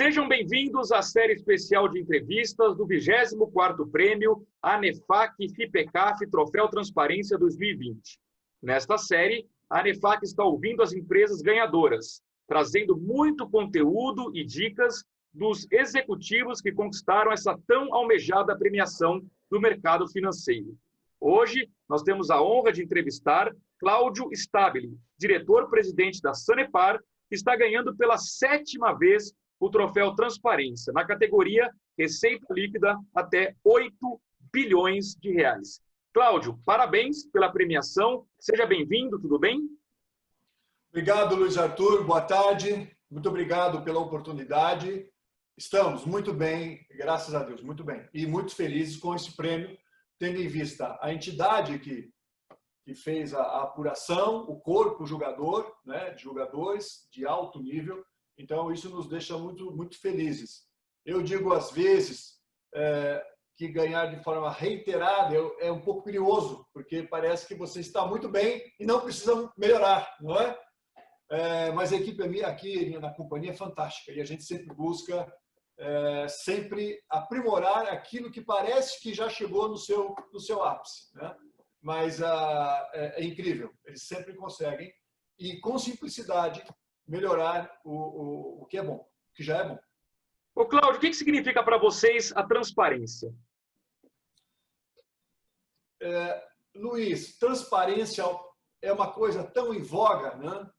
Sejam bem-vindos à série especial de entrevistas do 24º Prêmio ANEFAC FIPECAF Troféu Transparência 2020. Nesta série, a ANEFAC está ouvindo as empresas ganhadoras, trazendo muito conteúdo e dicas dos executivos que conquistaram essa tão almejada premiação do mercado financeiro. Hoje, nós temos a honra de entrevistar Cláudio Stabile, diretor-presidente da Sanepar, que está ganhando pela 7ª vez o troféu Transparência, na categoria Receita Líquida até 8 bilhões de reais. Cláudio, parabéns pela premiação. Seja bem-vindo, tudo bem? Obrigado, Luiz Arthur. Boa tarde. Muito obrigado pela oportunidade. Estamos muito bem, graças a Deus, muito bem. E muito felizes com esse prêmio, tendo em vista a entidade que fez a apuração, o corpo jogador, né, de jogadores de alto nível. Então, isso nos deixa muito, muito felizes. Eu digo, às vezes, que ganhar de forma reiterada é um pouco perigoso, porque parece que você está muito bem e não precisa melhorar, não é? Mas a equipe aqui na companhia é fantástica e a gente sempre busca sempre aprimorar aquilo que parece que já chegou no seu ápice, né? Mas é incrível, eles sempre conseguem e com simplicidade melhorar o que é bom, o que já é bom. Ô, Cláudio, o que significa para vocês a transparência? Luiz, transparência é uma coisa tão em voga, né?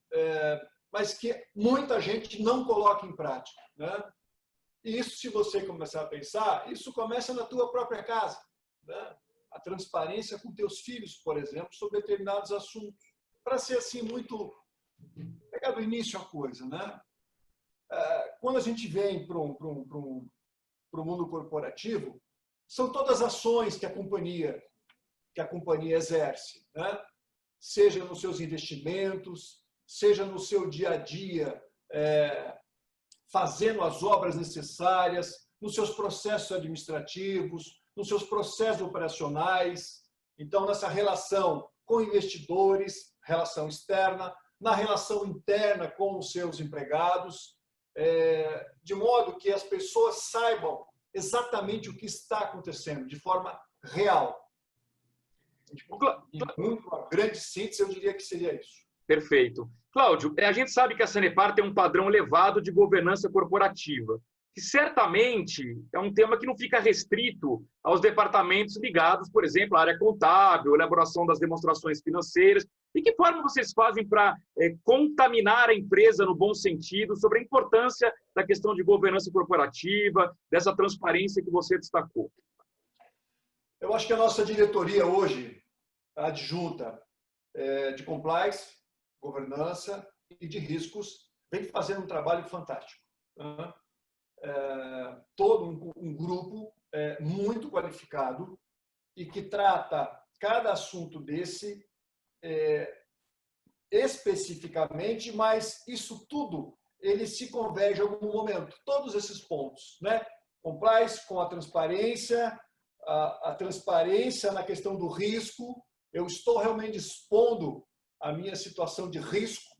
Mas que muita gente não coloca em prática, né? E isso, se você começar a pensar, isso começa na tua própria casa, né? A transparência com teus filhos, por exemplo, sobre determinados assuntos. Para ser assim muito... Pegar do início a coisa, né? Quando a gente vem para o mundo corporativo, são todas ações que a companhia exerce, né? Seja nos seus investimentos, seja no seu dia a dia, fazendo as obras necessárias, nos seus processos administrativos, nos seus processos operacionais. Então, nessa relação com investidores, relação externa, na relação interna com os seus empregados, de modo que as pessoas saibam exatamente o que está acontecendo, de forma real. Em uma grande síntese, eu diria que seria isso. Perfeito. Cláudio, a gente sabe que a Sanepar tem um padrão elevado de governança corporativa, que certamente é um tema que não fica restrito aos departamentos ligados, por exemplo, à área contábil, elaboração das demonstrações financeiras. E que forma vocês fazem para contaminar a empresa no bom sentido sobre a importância da questão de governança corporativa, dessa transparência que você destacou? Eu acho que a nossa diretoria hoje, a adjunta de compliance, governança e de riscos, vem fazendo um trabalho fantástico, né? Todo um grupo muito qualificado e que trata cada assunto desse especificamente, mas isso tudo ele se converge em algum momento. Todos esses pontos, né? Compliance com a transparência na questão do risco. Eu estou realmente expondo a minha situação de risco.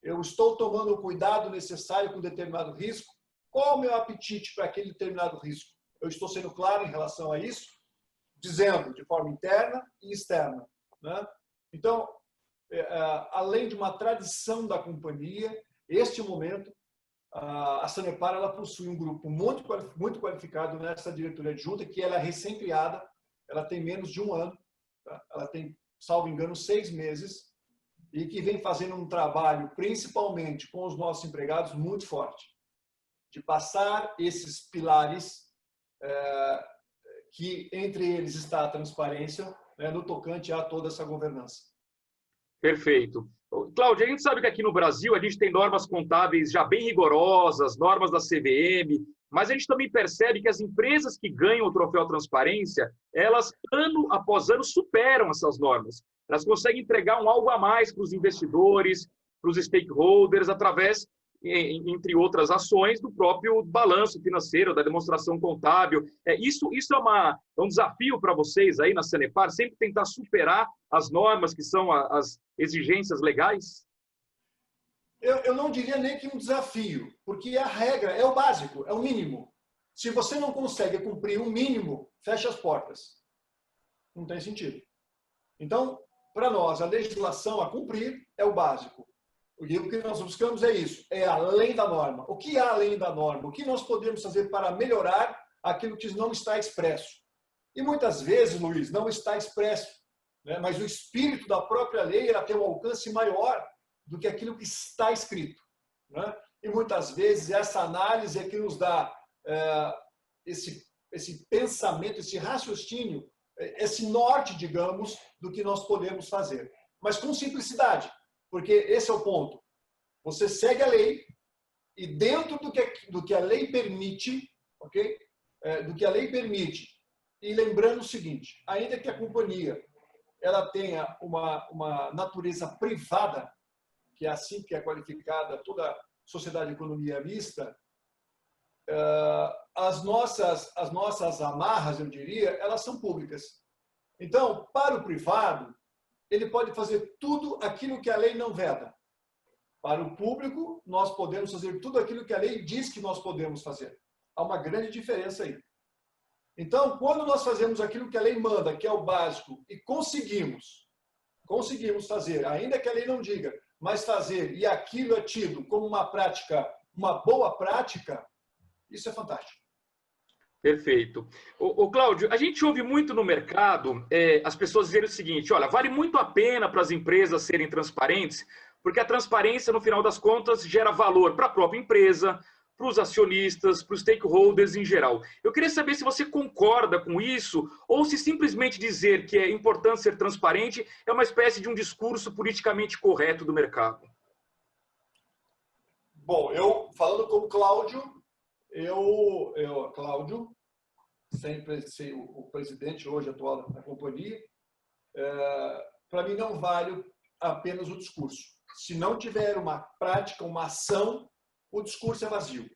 Eu estou tomando o cuidado necessário com determinado risco. Qual é o meu apetite para aquele determinado risco? Eu estou sendo claro em relação a isso, dizendo de forma interna e externa, né? Então, além de uma tradição da companhia, este momento, a Sanepar ela possui um grupo muito qualificado nessa diretoria adjunta, que ela é recém-criada, ela tem menos de um ano, tá? Ela tem, salvo engano, 6 meses, e que vem fazendo um trabalho, principalmente com os nossos empregados, muito forte, de passar esses pilares, que entre eles está a transparência, né, no tocante a toda essa governança. Perfeito. Cláudio, a gente sabe que aqui no Brasil a gente tem normas contábeis já bem rigorosas, normas da CVM, mas a gente também percebe que as empresas que ganham o troféu Transparência, elas, ano após ano, superam essas normas. Elas conseguem entregar um algo a mais para os investidores, para os stakeholders, através, entre outras ações, do próprio balanço financeiro, da demonstração contábil. Isso é um desafio para vocês aí na Sanepar, sempre tentar superar as normas que são as exigências legais? Eu não diria nem que um desafio, porque a regra é o básico, é o mínimo. Se você não consegue cumprir o mínimo, fecha as portas. Não tem sentido. Então, para nós, a legislação a cumprir é o básico. E o que nós buscamos é isso, é além da norma. O que há além da norma? O que nós podemos fazer para melhorar aquilo que não está expresso? E muitas vezes, Luiz, não está expresso, né? Mas o espírito da própria lei ela tem um alcance maior do que aquilo que está escrito, né? E muitas vezes essa análise é que nos dá esse pensamento, esse raciocínio, esse norte, digamos, do que nós podemos fazer. Mas com simplicidade, porque esse é o ponto. Você segue a lei e dentro do que a lei permite, ok? Do que a lei permite. E lembrando o seguinte, ainda que a companhia ela tenha uma natureza privada, que é assim que é qualificada toda a sociedade de economia mista, as nossas amarras, eu diria, elas são públicas. Então, para o privado, ele pode fazer tudo aquilo que a lei não veda. Para o público, nós podemos fazer tudo aquilo que a lei diz que nós podemos fazer. Há uma grande diferença aí. Então, quando nós fazemos aquilo que a lei manda, que é o básico, e conseguimos fazer, ainda que a lei não diga, mas fazer, e aquilo é tido como uma prática, uma boa prática, isso é fantástico. Perfeito. O Cláudio, a gente ouve muito no mercado as pessoas dizerem o seguinte, olha, vale muito a pena para as empresas serem transparentes, porque a transparência, no final das contas, gera valor para a própria empresa, para os acionistas, para os stakeholders em geral. Eu queria saber se você concorda com isso, ou se simplesmente dizer que é importante ser transparente é uma espécie de um discurso politicamente correto do mercado. Bom, eu, falando como Cláudio, Cláudio, sempre ser o presidente hoje atual da companhia, para mim não vale apenas o discurso. Se não tiver uma prática, uma ação, o discurso é vazio.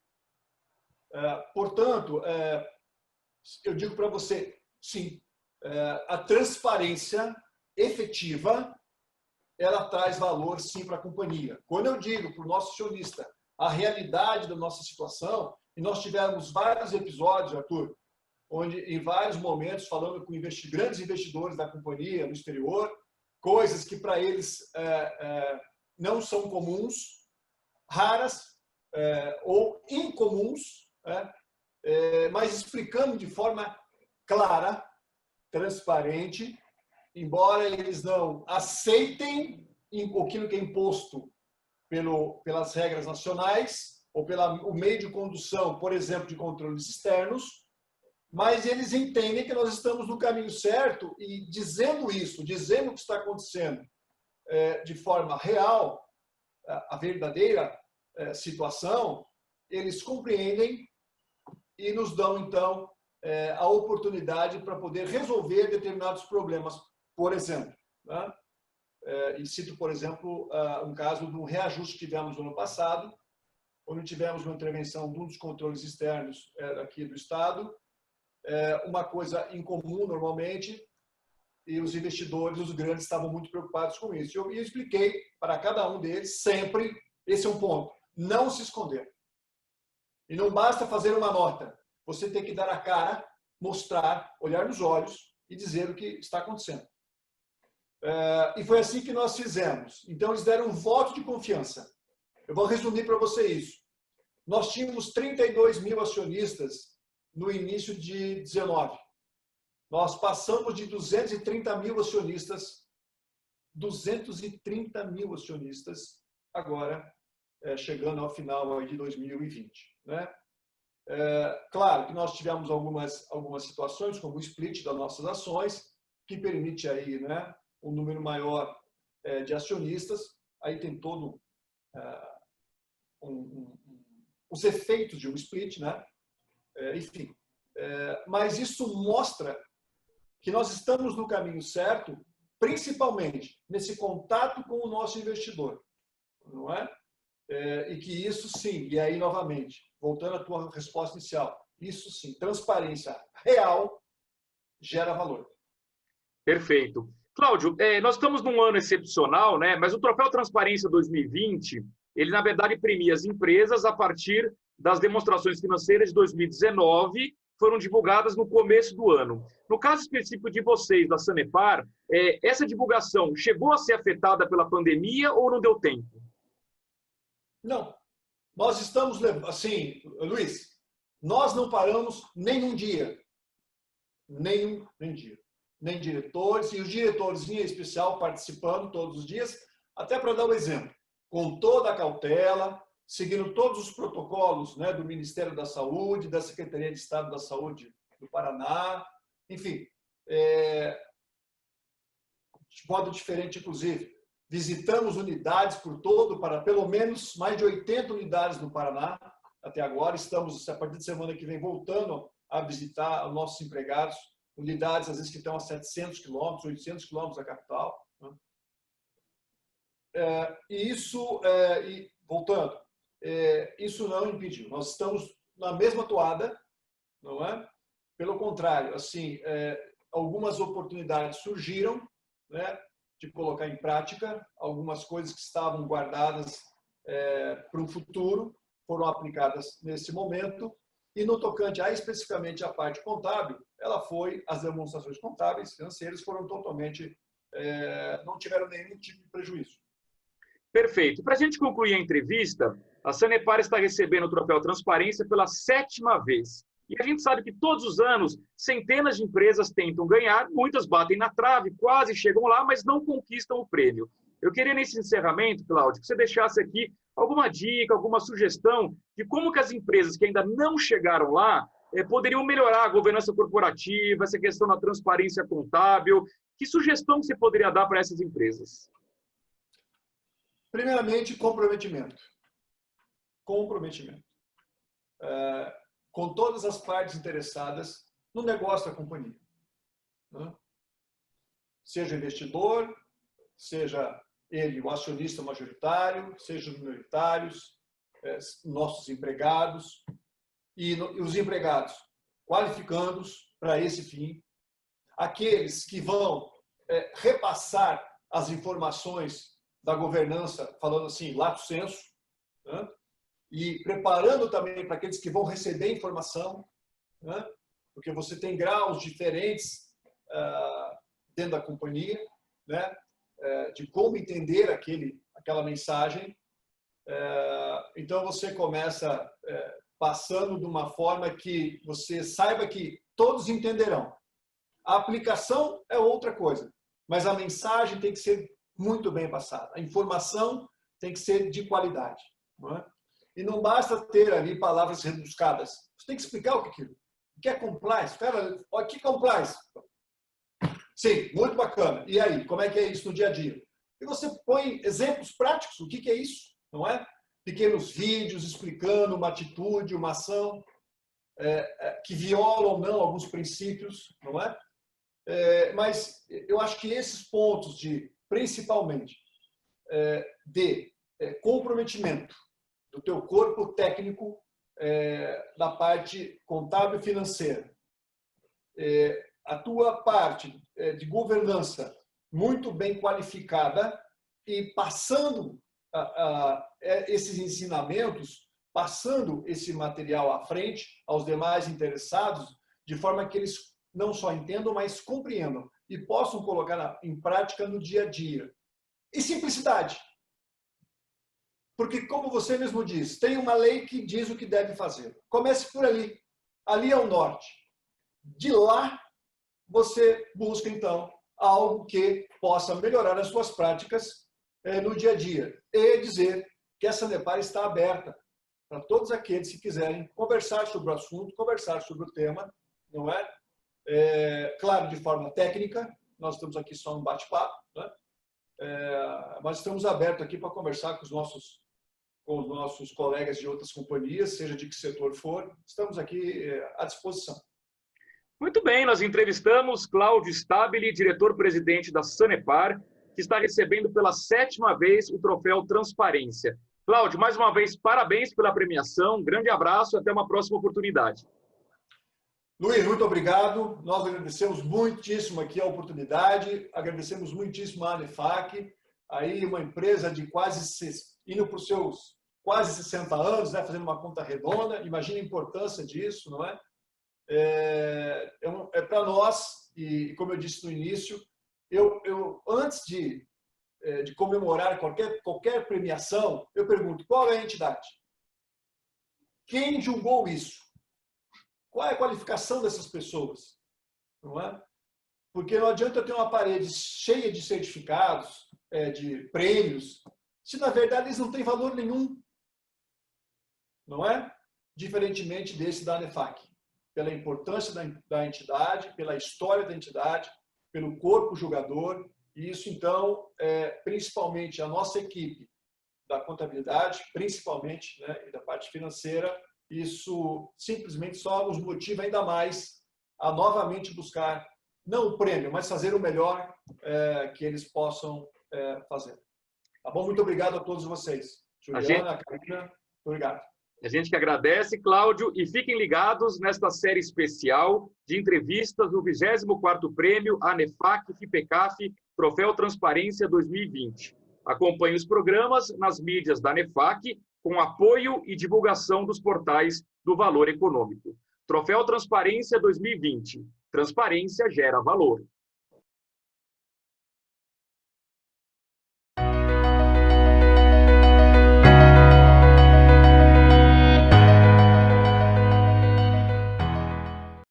Portanto, eu digo para você, sim, a transparência efetiva, ela traz valor, sim, para a companhia. Quando eu digo para o nosso acionista a realidade da nossa situação, e nós tivemos vários episódios, Arthur, onde em vários momentos, falando com grandes investidores da companhia no exterior, coisas que para eles não são comuns, raras ou incomuns, mas explicando de forma clara, transparente, embora eles não aceitem aquilo que é imposto pelas regras nacionais ou pelo meio de condução, por exemplo, de controles externos, mas eles entendem que nós estamos no caminho certo e dizendo isso, dizendo o que está acontecendo de forma real, a verdadeira situação, eles compreendem e nos dão, então, a oportunidade para poder resolver determinados problemas, por exemplo. Né? E cito, por exemplo, um caso do reajuste que tivemos no ano passado, onde tivemos uma intervenção de um dos controles externos aqui do Estado, uma coisa incomum normalmente, e os investidores, os grandes, estavam muito preocupados com isso. Eu expliquei para cada um deles, sempre, esse é um ponto, não se esconder. E não basta fazer uma nota, você tem que dar a cara, mostrar, olhar nos olhos e dizer o que está acontecendo. E foi assim que nós fizemos. Então, eles deram um voto de confiança. Eu vou resumir para você isso. Nós tínhamos 32 mil acionistas no início de 19. Nós passamos de 230 mil acionistas, 230 mil acionistas, agora, chegando ao final de 2020. Né? Claro que nós tivemos algumas situações, como o split das nossas ações, que permite aí, né, um número maior de acionistas. Aí tem todo os efeitos de um split, né? Enfim. Mas isso mostra que nós estamos no caminho certo, principalmente nesse contato com o nosso investidor, não é? E que isso sim, e aí novamente, voltando à tua resposta inicial, isso sim, transparência real gera valor. Perfeito. Cláudio, nós estamos num ano excepcional, né? Mas o Troféu Transparência 2020 ele, na verdade, premia as empresas a partir das demonstrações financeiras de 2019, foram divulgadas no começo do ano. No caso específico de vocês, da Sanepar, essa divulgação chegou a ser afetada pela pandemia ou não deu tempo? Não. Nós estamos, assim, Luiz, nós não paramos nem um dia. Nem dia. Nem diretores, e os diretores em especial participando todos os dias, até para dar um exemplo, com toda a cautela, seguindo todos os protocolos, né, do Ministério da Saúde, da Secretaria de Estado da Saúde do Paraná, enfim, de modo diferente, inclusive. Visitamos unidades por todo, para pelo menos mais de 80 unidades no Paraná, até agora. Estamos, a partir de semana que vem, voltando a visitar os nossos empregados, unidades, às vezes, que estão a 700 quilômetros, 800 quilômetros da capital. E isso, voltando, isso não impediu. Nós estamos na mesma toada, não é? Pelo contrário, assim, algumas oportunidades surgiram, né, de colocar em prática, algumas coisas que estavam guardadas para o futuro foram aplicadas nesse momento. E no tocante especificamente à parte contábil, as demonstrações contábeis financeiras foram totalmente, não tiveram nenhum tipo de prejuízo. Perfeito. Para a gente concluir a entrevista, a Sanepar está recebendo o Troféu Transparência pela 7ª vez. E a gente sabe que todos os anos, centenas de empresas tentam ganhar, muitas batem na trave, quase chegam lá, mas não conquistam o prêmio. Eu queria, nesse encerramento, Cláudio, que você deixasse aqui alguma dica, alguma sugestão de como que as empresas que ainda não chegaram lá poderiam melhorar a governança corporativa, essa questão da transparência contábil. Que sugestão você poderia dar para essas empresas? Primeiramente, comprometimento. Comprometimento. Com todas as partes interessadas no negócio da companhia. Né? Seja investidor, seja ele o acionista majoritário, seja os minoritários, nossos empregados, e os empregados qualificando-os para esse fim, aqueles que vão repassar as informações da governança, falando assim, lato sensu, né? E preparando também para aqueles que vão receber informação, né? Porque você tem graus diferentes dentro da companhia, né? De como entender aquela mensagem. Então, você começa passando de uma forma que você saiba que todos entenderão. A aplicação é outra coisa, mas a mensagem tem que ser muito bem passada. A informação tem que ser de qualidade. Não é? E não basta ter ali palavras rebuscadas. Você tem que explicar o que é compliance. Cara, o que é compliance? Sim, muito bacana. E aí, como é que é isso no dia a dia? E você põe exemplos práticos. O que é isso? Não é? Pequenos vídeos explicando uma atitude, uma ação que viola ou não alguns princípios, não é? Mas eu acho que esses pontos principalmente, de comprometimento do teu corpo técnico da parte contábil e financeira, a tua parte de governança muito bem qualificada e passando esses ensinamentos, passando esse material à frente aos demais interessados, de forma que eles não só entendam, mas compreendam e possam colocar em prática no dia a dia. E simplicidade. Porque, como você mesmo diz, tem uma lei que diz o que deve fazer. Comece por ali. Ali é o norte. De lá, você busca, então, algo que possa melhorar as suas práticas no dia a dia. E dizer que a Sanepar está aberta para todos aqueles que quiserem conversar sobre o assunto, conversar sobre o tema, não é? Claro, de forma técnica, nós estamos aqui só no bate-papo, né? Mas estamos abertos aqui para conversar com os nossos colegas de outras companhias, seja de que setor for, estamos aqui à disposição. Muito bem, nós entrevistamos Cláudio Stabile, diretor-presidente da Sanepar, que está recebendo pela 7ª vez o troféu Transparência. Cláudio, mais uma vez, parabéns pela premiação, um grande abraço e até uma próxima oportunidade. Luiz, muito obrigado. Nós agradecemos muitíssimo aqui a oportunidade, agradecemos muitíssimo a ANEFAC, aí uma empresa de quase indo para os seus quase 60 anos, né, fazendo uma conta redonda. Imagina a importância disso, não é? É para nós, e como eu disse no início, antes de comemorar qualquer premiação, eu pergunto, qual é a entidade? Quem julgou isso? Qual é a qualificação dessas pessoas? Não é? Porque não adianta eu ter uma parede cheia de certificados, de prêmios, se na verdade eles não têm valor nenhum. Não é? Diferentemente desse da ANEFAC. Pela importância da entidade, pela história da entidade, pelo corpo julgador. E isso, então, principalmente a nossa equipe da contabilidade, principalmente, né, e da parte financeira, isso simplesmente só nos motiva ainda mais a novamente buscar, não o prêmio, mas fazer o melhor que eles possam fazer. Tá bom? Muito obrigado a todos vocês. Juliana, Karina, muito obrigado. A gente que agradece, Cláudio, e fiquem ligados nesta série especial de entrevistas do 24º Prêmio ANEFAC FIPECAF Troféu Transparência 2020. Acompanhe os programas nas mídias da ANEFAC com apoio e divulgação dos portais do Valor Econômico. Troféu Transparência 2020. Transparência gera valor.